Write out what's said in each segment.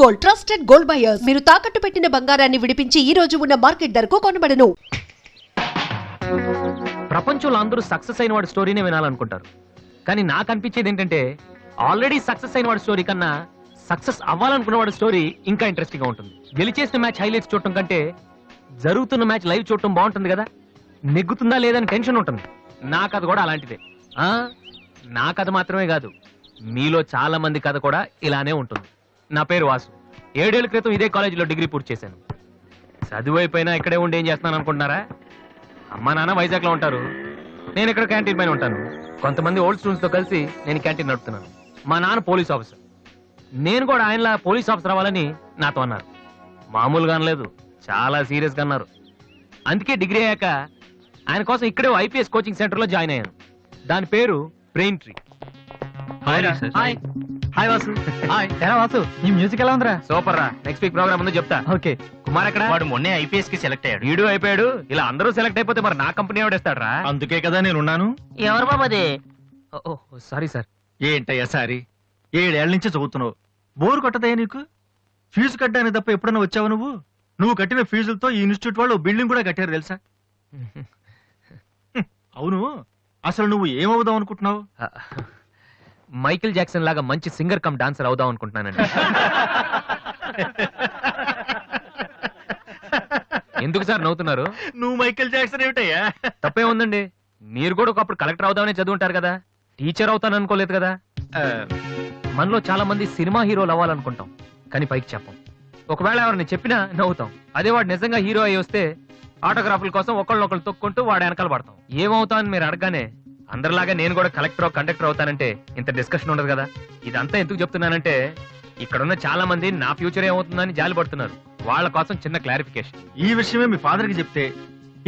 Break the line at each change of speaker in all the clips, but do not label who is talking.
Gold trusted gold buyers. మీరు తాకట్టు పెట్టిన బంగారాన్ని విడిపించి ఈ రోజు ఉన్న మార్కెట్ ధరకు కొనబడను.
ప్రపంచంలో అందరూ సక్సెస్ అయిన వాడి స్టోరీనే వినాలనుకుంటారు. కానీ నాకు అనిపించేది ఏంటంటే ఆల్రెడీ సక్సెస్ అయిన వాడి స్టోరీ కన్నా సక్సెస్ అవ్వాలనుకున్న వాడి స్టోరీ ఇంకా ఇంట్రెస్టింగ్ గా ఉంటుంది. గెలిచేసిన మ్యాచ్ హైలైట్స్ చూడటం కంటే జరుగుతున్న మ్యాచ్ లైవ్ చూడటం బాగుంటుంది కదా. నెగ్గుతుందా లేదని టెన్షన్ ఉంటుంది. నా కథ కూడా అలాంటిదే. నా కథ మాత్రమే కాదు, మీలో చాలా మంది కథ కూడా ఇలానే ఉంటుంది. నా పేరు వాసు. 7 ఏళ్ల క్రితం ఇదే కాలేజీలో డిగ్రీ పూర్తి చేశాను. చదువు అయిపోయినా ఇక్కడే ఉండి ఏం చేస్తున్నాను అనుకుంటున్నారా? అమ్మా నాన్న వైజాగ్ లో ఉంటారు, నేను ఇక్కడ క్యాంటీన్ పైన ఉంటాను. కొంతమంది ఓల్డ్ స్టూడెంట్స్ తో కలిసి నేను క్యాంటీన్ నడుపుతున్నాను. మా నాన్న పోలీస్ ఆఫీసర్, నేను కూడా ఆయనలా పోలీస్ ఆఫీసర్ అవ్వాలని నాతో అన్నారు. మామూలుగా అనలేదు, చాలా సీరియస్ గా అన్నారు. అందుకే డిగ్రీ అయ్యాక ఆయన కోసం ఇక్కడే ఐపీఎస్ కోచింగ్ సెంటర్ లో జాయిన్ అయ్యాను. దాని పేరు brain tree.
Hi Vasu. Hi. ఎలా వాసు, ఈ మ్యూజిక్ ఎలా ఉందిరా?
సూపర్ రా. నెక్స్ట్ వీక్ ప్రోగ్రామ్ ఉందో చెప్తా.
ఓకే.
కుమార్ ఎక్కడ?
వాడు మొన్నే ఐపీఎస్ కి సెలెక్ట్ అయ్యాడు.
వీడు అయిపోయాడు. ఇలా అందరూ సెలెక్ట్ అయిపోతే మరి నా కంపెనీ ఎవడేస్తాడు రా?
అందుకే కదా నేనున్నాను.
ఎవరు బాబది?
Sorry sir.
ఏంటయ్యా సారీ? 7 ఏళ్ల నుంచి చదువుతున్నావు, బోరు కొట్టదయ్యా నీకు? ఫీజు కట్టడానికి తప్ప ఎప్పుడన్నా వచ్చావు నువ్వు? నువ్వు కట్టిన ఫీజులతో ఈ ఇన్స్టిట్యూట్ వాళ్ళు బిల్డింగ్ కూడా కట్టారు తెలుసా? అవును, అసలు నువ్వు ఏమవుదాం అనుకుంటున్నావు?
మైకేల్ జాక్సన్ లాగా మంచి సింగర్ కమ్ డాన్సర్ అవుదాం అనుకుంటున్నానండి. ఎందుకు సార్ నవ్వుతున్నారు?
నువ్వు మైకేల్ జాక్సన్ ఏమిటయ్యా?
తప్పే ఉందండి. మీరు కూడా ఒకప్పుడు కలెక్టర్ అవుదామని చదువుంటారు కదా, టీచర్ అవుతాను అనుకోలేదు కదా. మనలో చాలా మంది సినిమా హీరోలు అవ్వాలనుకుంటాం, కానీ పైకి చెప్పం. ఒకవేళ ఎవరిని చెప్పినా నవ్వుతాం. అదే వాడు నిజంగా హీరో అయ్యి వస్తే ఆటోగ్రాఫ్ల కోసం ఒకళ్ళొకళ్ళు తొక్కుంటూ వాడు వెనకాల పడతాం. ఏమవుతామని మీరు అడగానే అందరిలాగా నేను కూడా కలెక్టర్ కండక్టర్ అవుతానంటే ఇంత డిస్కషన్ ఉండదు కదా. ఇదంతా ఎందుకు చెప్తున్నానంటే ఇక్కడున్న చాలా మంది నా ఫ్యూచర్ ఏమవుతుందని జాలి పడుతున్నారు. వాళ్ళ కోసం చిన్న క్లారిఫికేషన్.
ఈ విషయమే మీ ఫాదర్ కి చెప్తే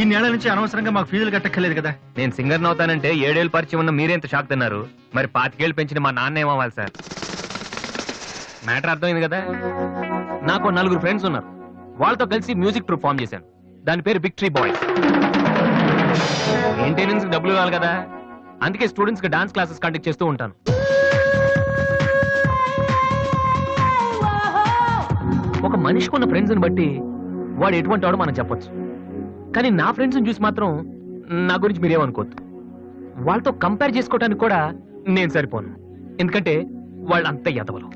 ఈ నెల నుంచి అనవసరంగా మాకు ఫీజులు కట్టక్కర్లేదు కదా.
నేను సింగర్ అవుతానంటే 7 ఏళ్ళు పరిచయం ఉన్న మీరెంత షాక్ తిన్నారు? మరి 25 ఏళ్ళు పెంచిన మా నాన్న ఏమవ్వాలి సార్? మ్యాటర్ అర్థమైంది కదా. నాకు 4 ఫ్రెండ్స్ ఉన్నారు. వాళ్ళతో కలిసి మ్యూజిక్ ట్రూప్ ఫామ్ చేశాను. దాని పేరు బిగ్ ట్రీ బాయ్స్. మెయింటెనెన్స్ డబ్బులు ఇవ్వాలి కదా, అందుకే స్టూడెంట్స్ కి డాన్స్ క్లాసెస్ కండక్ట్ చేస్తూ ఉంటాను. ఒక మనిషికి ఉన్న ఫ్రెండ్స్ ని బట్టి వాడు ఎటువంటి వాడు మనం చెప్పొచ్చు. కానీ నా ఫ్రెండ్స్ ని చూసి మాత్రం నా గురించి మీరేమనుకోవద్దు. వాళ్ళతో కంపేర్ చేసుకోవడానికి కూడా నేను సరిపోను, ఎందుకంటే వాళ్ళు అంత ఎదవలు.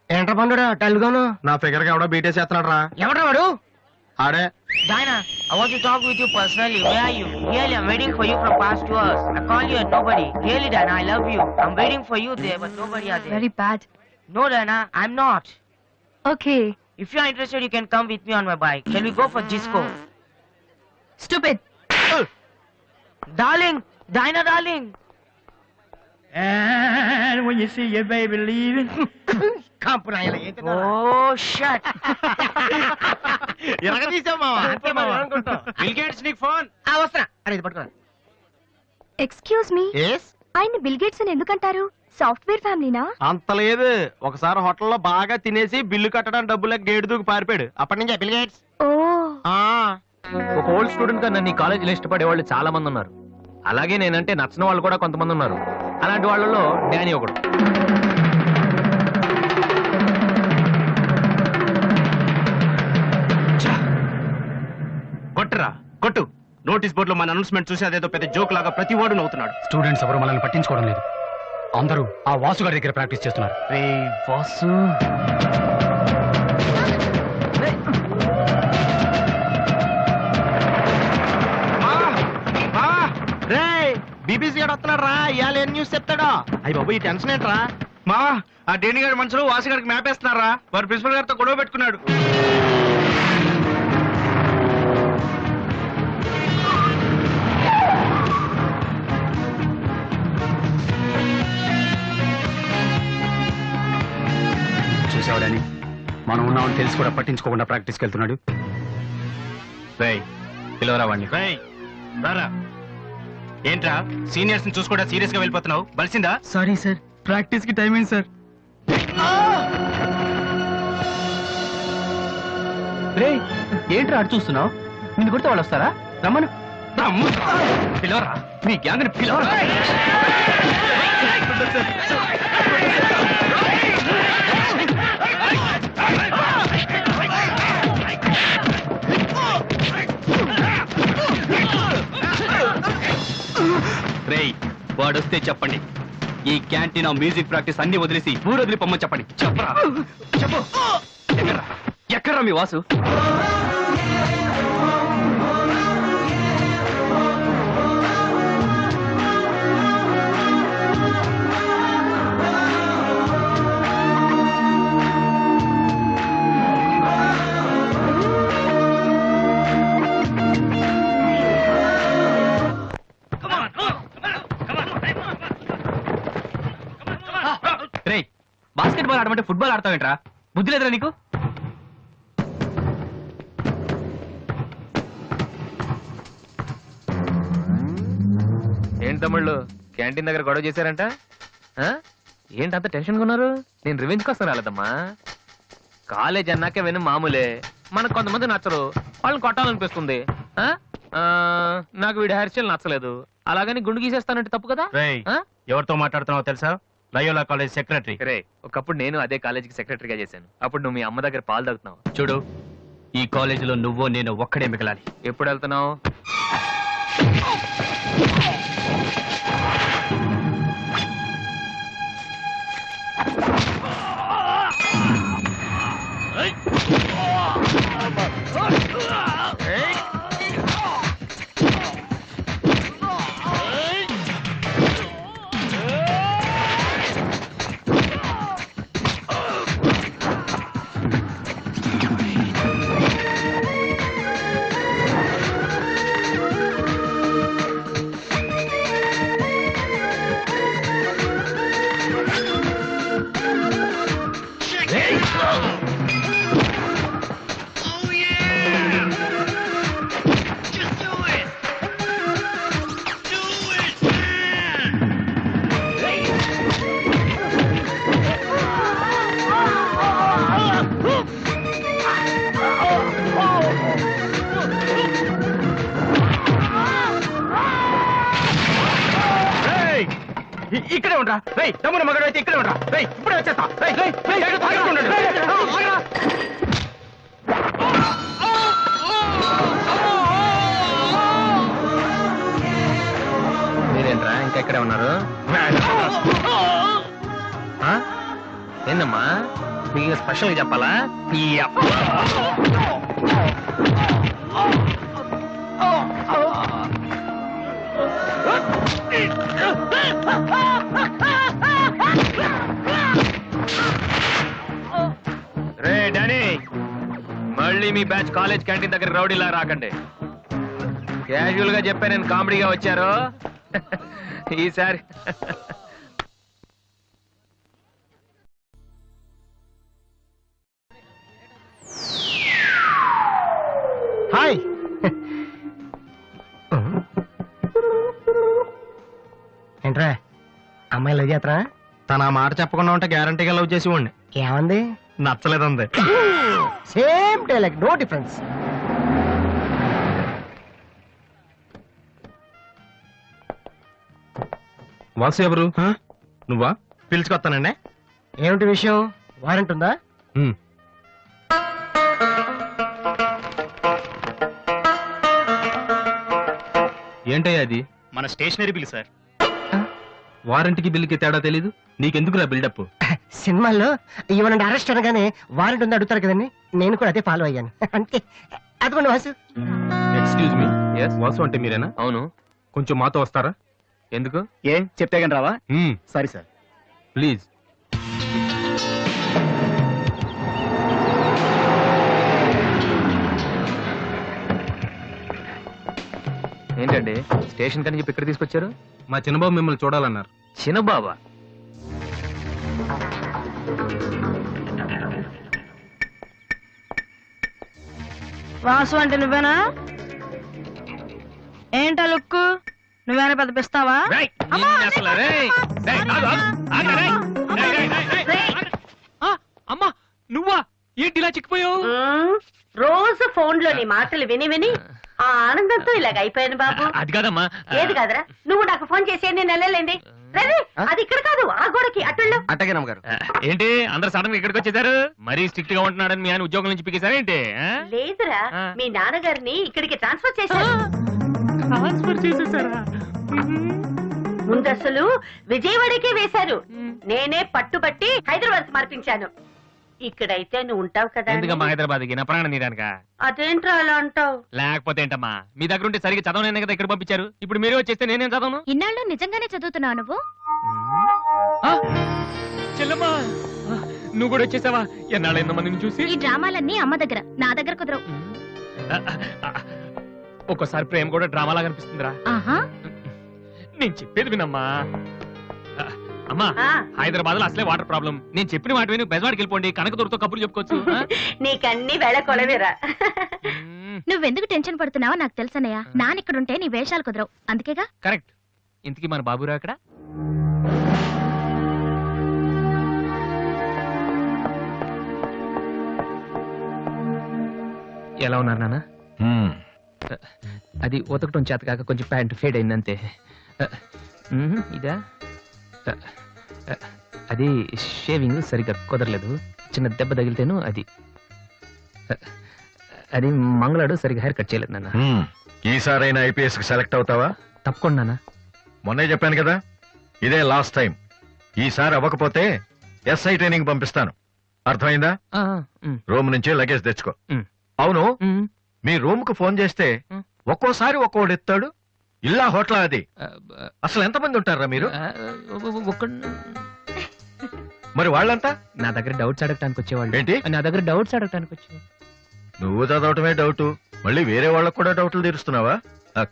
ఏంట్రా పండురా టెల్గాను?
నా ఫిగర్ గా ఎవడో బీటేసి చేస్తున్నాడు రా.
ఎవడ్రా వాడు?
ఆడే.
Diana, I want to talk with you personally. Where are you? Really, I'm waiting for you from past 2 hours. I call you and nobody. Really, Diana, I love you. I'm waiting for you there, but nobody are there.
Very bad.
No, Diana, I'm not.
Okay.
If you are interested, you can come with me on my bike. Shall we go for disco?
Stupid.
Darling, Diana, darling.
And when you see your baby leaving.
Oh, shit.
Excuse me. ఆయన bill gates అని ఎందుకంటారు? Software ఫ్యామిలీనా?
అంత లేదు, ఒకసారి హోటల్లో బాగా తినేసి bill కట్టడానికి డబ్బులకు గేటు దూకి పారిపోయాడు. అప్పటి నుంచి బిల్ గేట్స్.
ఓ.
ఒక ఓల్డ్ స్టూడెంట్ గా నన్ను ఈ కాలేజీలో ఇష్టపడే వాళ్ళు చాలా మంది ఉన్నారు. అలాగే నేనంటే నచ్చిన వాళ్ళు కూడా కొంతమంది ఉన్నారు. అలాంటి వాళ్ళలో డానీ ఒకడు.
కొట్టురా కొట్టు. నోటీస్ బోర్డులో మన అనౌన్స్మెంట్ చూసి అదేదో పెద్ద జోక్ లాగా ప్రతి వాడు నవ్వుతున్నాడు.
స్టూడెంట్స్ ఎవరు మనల్ని పట్టించుకోవడం లేదు. అందరూ ఆ వాసు గారి దగ్గర ప్రాక్టీస్ చేస్తున్నారు.
వాసు,
బీబీసీ గారు వస్తున్నాడు రా. ఇవాళ ఏం న్యూస్ చెప్తాడో. అయ్యి బాబు, ఈ టెన్షన్ ఏంట్రా?
మా ఆ డేని గారి మనుషులు వాసు గారికి మ్యాప్ వేస్తున్నారా? వారు ప్రిన్సిపల్ గారితో గొడవ పెట్టుకున్నాడు.
చూసావాడని మనం ఉన్నామని తెలిసి కూడా పట్టించుకోకుండా ప్రాక్టీస్కి వెళ్తున్నాడు.
పిలవరా వాడిని. రారా. ఏంట్రా సీనియర్స్ ని చూసి కూడా సీరియస్ గా వెళ్ళిపోతున్నావు? బలిసిందా?
సారీ సార్, ప్రాక్టీస్ కి టైం అయింది సార్. ఏంట్రా అటు చూస్తున్నావు? నిన్ను కొడితే వాళ్ళు వస్తారా? రమ్మను.
పిలవరా, మీ గ్యాంగ్ ని పిలవరా.
వాడొస్తే చెప్పండి. ఈ క్యాంటీన్ మ్యూజిక్ ప్రాక్టీస్ అన్ని వదిలేసి ఊరు వదిలి పొమ్మని చెప్పండి. చెప్పరా చెప్పు. ఎక్కడ్రా మీ వాసు? రే, బాస్కెట్బాల్ ఆడమంటే ఫుట్బాల్ ఆడతావేంట్రా? బుద్ధి లేదురా నీకు?
ఏంటి తమ్ముళ్ళు క్యాంటీన్ దగ్గర గొడవ చేశారంట? ఆ? ఏంటి అంత టెన్షన్ ఉన్నారు? నేను రివెంజ్ కోసం రాలేదమ్మా. కాలేజ్ అన్నాకే విని మామూలే. మనకు కొంతమంది నచ్చరు, వాళ్ళని కొట్టాలనిపిస్తుంది. ఆ? ఆ, నాకు వీడి హెయిర్ స్టైల్ నచ్చలేదు, అలాగని గుండు గీసేస్తానంటే తప్పు కదా? ఆ?
ఎవరితో మాట్లాడుతున్నావో తెలుసా? Loyola college secretary.
రే, ఒకప్పుడు నేను అదే కాలేజీకి సెక్రటరీగా చేశాను. అప్పుడు నువ్వు మీ అమ్మ దగ్గర పాలు తాగుతున్నావు.
చూడు, ఈ కాలేజీలో నువ్వు నేను ఒక్కడే మిగలాలి.
ఎప్పుడు వెళ్తున్నావు?
ఇక్కడే ఉండరా? రేయ్, తమ్ముడు మగడు అయితే ఇక్కడే ఉండరా? రేయ్, ఇప్పుడే వచ్చేస్తా. రేయ్, రేయ్, రేయ్, జాగ్రత్తగా ఉండండి. రేయ్, ఆగరా.
మీరేంట్రా ఇంకా ఇక్కడే ఉన్నారు? ఆ? ఏందమ్మా, మీకు స్పెషల్గా చెప్పాలా? రే డానీ, మళ్ళీ మీ బ్యాచ్ కాలేజ్ క్యాంటీన్ దగ్గర రౌడీలా రాకండి. క్యాజువల్ గా చెప్పా, నేను కామెడీగా వచ్చారు ఈసారి.
హాయ్. ఏంట్రా అమ్మాయి లవ్ చేస్తారా? తన మాట చెప్పకుండా ఉంటే గ్యారంటీగా లవ్ చేసి ఉండి. ఏమంది? నచ్చలేదంది. Same dialogue, no difference.
Vasu ఎవరు? నువ్వా?
పిలుచుకొస్తానండి. ఏమిటి విషయం? వారెంట్ ఉందా?
ఏంటయ్యా అది?
మన స్టేషనరీ బిల్ సార్.
వారంటీకి బిల్లుకి తేడా తెలీదు నీకెందుకురా బిల్డప్?
సినిమాల్లో ఇవ్వనండి అరెస్ట్ అనగానే వారెంట్ ఉందా అడుగుతారు కదండి, నేను కూడా అదే ఫాలో అయ్యాను. అంతే. అదిగోండి Vasu.
Excuse me,
Yes?
Vasu అంటే మీరేనా?
అవును.
కొంచెం మాతో వస్తారా?
ఎందుకు?
ఏ చెప్తే కానీ రావా? సరే సార్.
ప్లీజ్.
ఏంటండి స్టేషన్ కని చెప్పి ఇక్కడ తీసుకొచ్చారు?
మా చిన్నబాబు మిమ్మల్ని చూడాలన్నారు.
చిన్నబాబా?
వాసు అంటే నువ్వేనా? ఏంటా లుక్కు? నువ్వేనా పెద్ద పిస్తావా?
రేయ్, నిన్ను అసలు, రేయ్, రేయ్, ఆగు, ఆగు, ఆగు, రేయ్, రేయ్, రేయ్, రేయ్, రేయ్. ఆ, అమ్మా, నువ్వా? ఏంటి ఇలా చిక్కిపోయావు?
రోజు ఫోన్ లో నీ మాటలు విని విని ఆ ఆనందంతో ఇలాగ అయిపోయాను బాబు.
అది కాదమ్మా.
ఏది కాదురా, నువ్వు నాకు ఫోన్ చేసి నేను వెళ్ళలేండి. రే, అది ఇక్కడ కాదు, ఆ గోడకి అటుళ్ళు.
అట్టగే నమ్మగారు.
ఏంటి అందరు సడన్ గా ఇక్కడికి వచ్చేసారు? మరీ స్ట్రిక్ట్ గా ఉంటున్నాడని మీ ఆయన ఉద్యోగం నుంచి పిగేశారా ఏంటి?
లేదురా, మీ నాన్నగారిని ఇక్కడికి ట్రాన్స్ఫర్ చేశారు.
ట్రాన్స్ఫర్ చేసేసారా?
ముందు అసలు విజయవాడకే వేశారు. నేనే పట్టుబట్టి హైదరాబాద్ మార్పించాను. ఇక్కడైతే నువ్వు ఉంటావు కదా అని.
ఎందుకమ్మా హైదరాబాద్ కి నా ప్రాణం తీయడానికా?
అదేంట్రా అలా అంటావు?
లేకపోతే ఏంటమ్మా, మీ దగ్గర ఉంటే సరిగ్గా చదవనే కదా ఇక్కడ పంపించారు. ఇప్పుడు మీరే వచ్చేస్తే నేనేం చదవను?
ఇన్నాళ్ళు నిజంగానే చదువుతున్నావు నువ్వు?
ఆ, చెల్లమ్మా నువ్వు కూడా వచ్చేసావా? ఎన్నాళ్ళైందో మందిని చూసి.
ఈ డ్రామాలన్నీ అమ్మ దగ్గర, నా దగ్గర కుదరవు.
ఒక్కోసారి ప్రేమ కూడా డ్రామాలా కనిపిస్తుందిరా.
ఆహా,
నేను చెప్పేది వినమ్మా. అమ్మా
ఆ,
హైదరాబాద్ లో అసలే వాటర్ ప్రాబ్లం. నేను చెప్పిన మాట విని బెజవాడికి వెళ్ళిపోండి, కనకదుర్తో కబుర్లు చెప్పుకోవచ్చు. ఆ?
నీకన్నీ వేళ కొలవేరా.
నువ్వెందుకు టెన్షన్ పడుతున్నావో నాకు తెలుసన్నయ్య. నానిక్కడుంటే నీ వేషాలు కుదరవు, అందుకేగా.
కరెక్ట్. ఇంతకీ మన బాబురావు ఎక్కడ? ఎలా ఉన్నారు నాన్న? అది ఉతకటం చేత కాక కొంచెం ప్యాంట్ ఫేడ్ అయిందంతే. ఇదా? అది షేవింగ్ సరిగ్గా కుదరలేదు, చిన్న దెబ్బ తగిలితేను. అది మంగళాడు సరిగ్గా హెయిర్ కట్ చేయలేదు నాన్న.
ఈసారైనా ఐపీఎస్ కి సెలెక్ట్ అవుతావా?
తప్పకుండా నాన్న.
మొన్నే చెప్పాను కదా, ఇదే లాస్ట్ టైం. ఈసారి అవ్వకపోతే ఎస్ఐ ట్రైనింగ్ పంపిస్తాను. అర్థమైందా? రూమ్ నుంచి లగేజ్ తెచ్చుకో. అవును, మీ రూమ్ కు ఫోన్ చేస్తే ఒక్కోసారి ఒక్కోడు ఎత్తాడు. ఇల్లా హోటల్ అది? అసలు ఎంతమంది ఉంటారా మీరు? మరి వాళ్ళంతా
నా దగ్గర డౌట్స్ అడగటానికి వచ్చేవాళ్ళు.
ఏంటి?
నా దగ్గర డౌట్స్ అడగటానికి వచ్చేవాళ్ళు.
నువ్వు చదవటమే డౌట్, మళ్ళీ వేరే వాళ్ళకు కూడా డౌట్లు తీరుస్తున్నావా?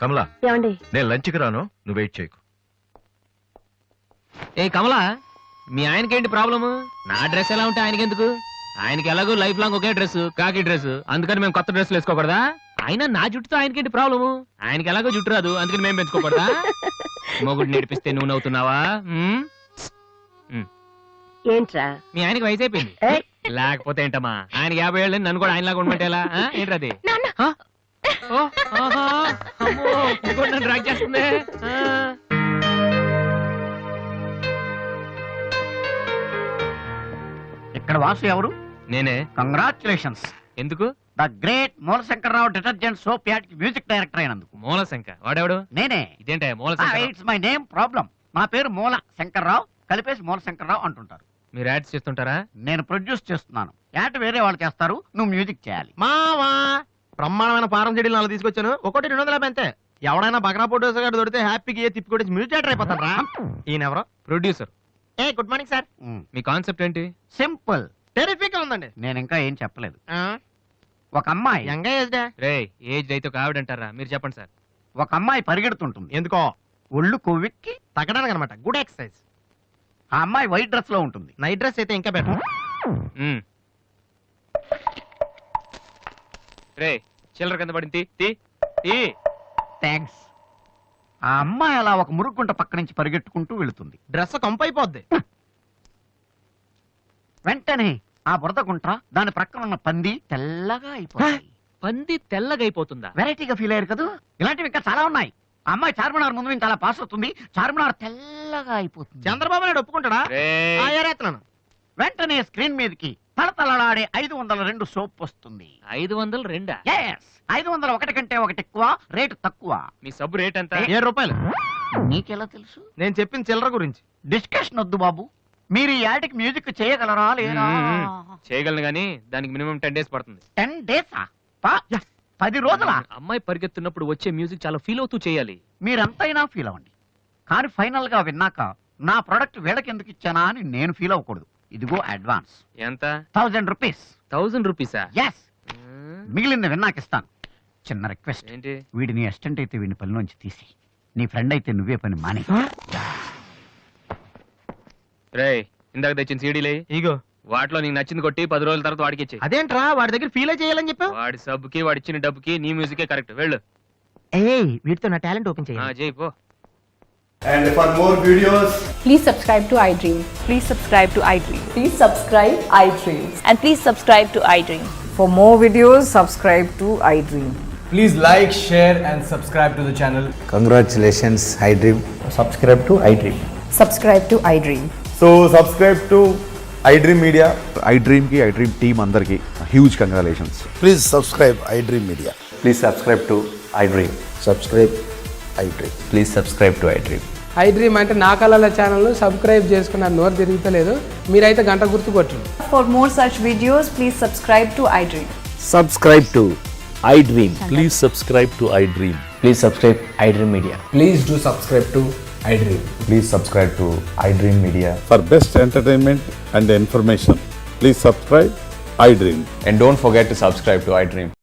కమలా,
ఏమండి?
నేను లంచ్కి రాను, నువ్వు వెయిట్ చేయకు.
ఏ కమలా, మీ ఆయనకేంటి ప్రాబ్లము? నా డ్రెస్ ఎలా ఉంటే ఆయనకెందుకు? ఆయనకి ఎలాగో లైఫ్ లాంగ్ ఒకే డ్రెస్, కాకి డ్రెస్. అందుకని మేము కొత్త డ్రెస్సులు వేసుకోకూడదా? ఆయన నా జుట్టుతో ఆయనకేంటి ప్రాబ్లము? ఆయనకి ఎలాగో జుట్టు రాదు, అందుకని మేము పెంచుకోకూడదా? మొగుడు నేర్పిస్తే నువ్వు నవ్వుతున్నావా?
ఏంట్రా?
మీ ఆయనకి వయసు అయిపోయింది.
ఏయ్,
లేకపోతే ఏంటమ్మా, ఆయనకి 50 ఏళ్ళు, నన్ను కూడా ఆయనలాగా ఉండమంటే ఎలా? ఏంటది? నన్ను డ్రాక్ చేస్తుంది.
ఇక్కడ వాసు ఎవరు?
నేనే.
కంగ్రాచులేషన్స్.
ఎందుకు?
The great మూలశంకరరావు detergent soap ad కి మ్యూజిక్ డైరెక్టర్ అయినందుకు.
మూలశంక వాడెవడు?
నేనే.
ఇదేంటే మూలశంక?
It's my name problem. నా పేరు మూల శంకర్రావు, కలిపేసి మూలశంకర్రావు అంటుంటారు.
మీరు యాడ్స్ చేస్తుంటారా?
నేను ప్రొడ్యూస్ చేస్తున్నాను. యాడ్ వేరే వాళ్ళు చేస్తారు, నువ్వు మ్యూజిక్ చేయాలి.
మావా బ్రహ్మాండమైన పారం చెడీలు నాలుగు తీసుకొచ్చాను. ఒకటి 250 అంతే. ఎవడైనా బగ్రా ప్రొడ్యూసర్ గారు దొరికితే హ్యాపీకి తిప్పి కొట్టి మ్యూజిక్ డైరెక్టర్ అయిపోతాను రా. ఈయన ఎవరో
producer.
A good morning sir.
Me concept ఏంటి?
సింపుల్,
టెరిఫిక్ ఉందండి.
నేను ఇంకా ఏం చెప్పలేదు. ఒక అమ్మాయి
యంగ్ ఏజ్ డే.
రే ఏజ్ అయితే ఒక ఆవిడ అంటారా? మీరు చెప్పండి సార్.
ఒక అమ్మాయి పరిగెడుతుంటుంది.
ఎందుకో?
ఒళ్ళు కొవ్వెక్కి
తగ్గడానికి అనమాట. Good exercise.
ఆ అమ్మాయి వైట్ డ్రెస్ లో ఉంటుంది.
నైట్ డ్రెస్ అయితే ఇంకా బెటర్.
రే చిల్లర కింద పడింది, తీ తీ.
థ్యాంక్స్. ఆ అమ్మాయి అలా ఒక మురుగుంట పక్క నుంచి పరిగెట్టుకుంటూ వెళుతుంది.
డ్రెస్ కంపైపోద్ది.
వెంటనే ఆ బురద గుంట, దాని ప్రక్కన ఉన్న పంది తెల్లగా అయిపోయింది.
పంది తెల్లగా అయిపోతుందా?
వెరైటీగా ఫీల్ అయ్యారు కదా. ఇలాంటివి ఇంకా చాలా ఉన్నాయి. ఆ అమ్మాయి చార్మినార్ ముందు నుంచి అలా పాస్ అవుతుంది, చార్మినార్ తెల్లగా అయిపోతుంది.
చంద్రబాబు నాయుడు ఒప్పుకుంటాడా? ఏరేస్తున్నాను.
వెంటనే స్క్రీన్ మీదకి తలతలలాడే 502 సోప్ వస్తుంది.
502?
501 కంటే ఒకటి ఎక్కువ, రేటు తక్కువ.
మీ సబ్బు రేట్ ఎంత?
7 రూపాయలు.
నీకెలా తెలుసు?
నేను చెప్పిన చిల్లర గురించి.
డిస్కషన్ వద్దు బాబు. మీరు ఈ యాడ్కి మ్యూజిక్ చేయగలరా లేదా?
చేయగలను గానీ దానికి మినిమం 10 days పడుతుంది.
10 days? 10 రోజుల?
అమ్మాయి పరిగెత్తున్నప్పుడు వచ్చే మ్యూజిక్ చాలా ఫీల్ అవుతూ చేయాలి.
మీరంతైనా ఫీల్ అవ్వండి, కానీ ఫైనల్ గా విన్నాక నా ప్రొడక్ట్ వీళ్ళకి ఎందుకు ఇచ్చానా అని నేను ఫీల్ అవ్వకూడదు. ఇదిగో అడ్వాన్స్.
ఎంత?
1000 రూపీస్.
1000 రూపీసా?
ఎస్. మిగిలింది విన్నాక ఇస్తాను. చిన్న రిక్వెస్ట్.
ఏంటి?
వీడి నీ అసిస్టెంట్ అయితే వీడిని పనిలోంచి తీసి, నీ ఫ్రెండ్ అయితే నువ్వే పని మానే.
రే ఇందాక తెచ్చిన సీడీలే
ఇగో.
వాటిలో నీకు నచ్చింది కొట్టి 10 రోజుల తర్వాత వాడికి ఇచ్చే.
అదేంట్రా వాడి దగ్గర ఫీల్ చేయాలని చెప్పావు?
వాడి సబ్బుకి వాడి ఇచ్చిన డబ్బుకి నీ మ్యూజికే కరెక్ట్. వెళ్ళు.
వీటితో నా టాలెంట్ ఓపెన్ చేయాలి.
చేయి పో.
And for more videos,
please subscribe to iDream.
Please subscribe to iDream.
Please subscribe iDream.
And please subscribe to iDream.
For more videos, subscribe to iDream.
please like, share and subscribe to the channel.
Congratulations, iDream.
Subscribe to iDream.
Subscribe to iDream.
So subscribe to iDream Media.
iDream ki iDream team andarki huge congratulations.
Please subscribe iDream media.
Please subscribe to iDream.
Subscribe iDream.
Please subscribe to iDream.
I dream అంటే నా కళల channel subscribe చేసుకున్న నోరు తిరుగుతలేదు. మీరైతే గంట గుర్తు కొట్టండి.
For more such videos, please subscribe to iDream.
Subscribe to iDream. Please subscribe to iDream.
Please subscribe iDream Media.
Please do subscribe to iDream.
Please subscribe to iDream Media.
For best entertainment and information, please subscribe iDream.
And don't forget to subscribe to iDream.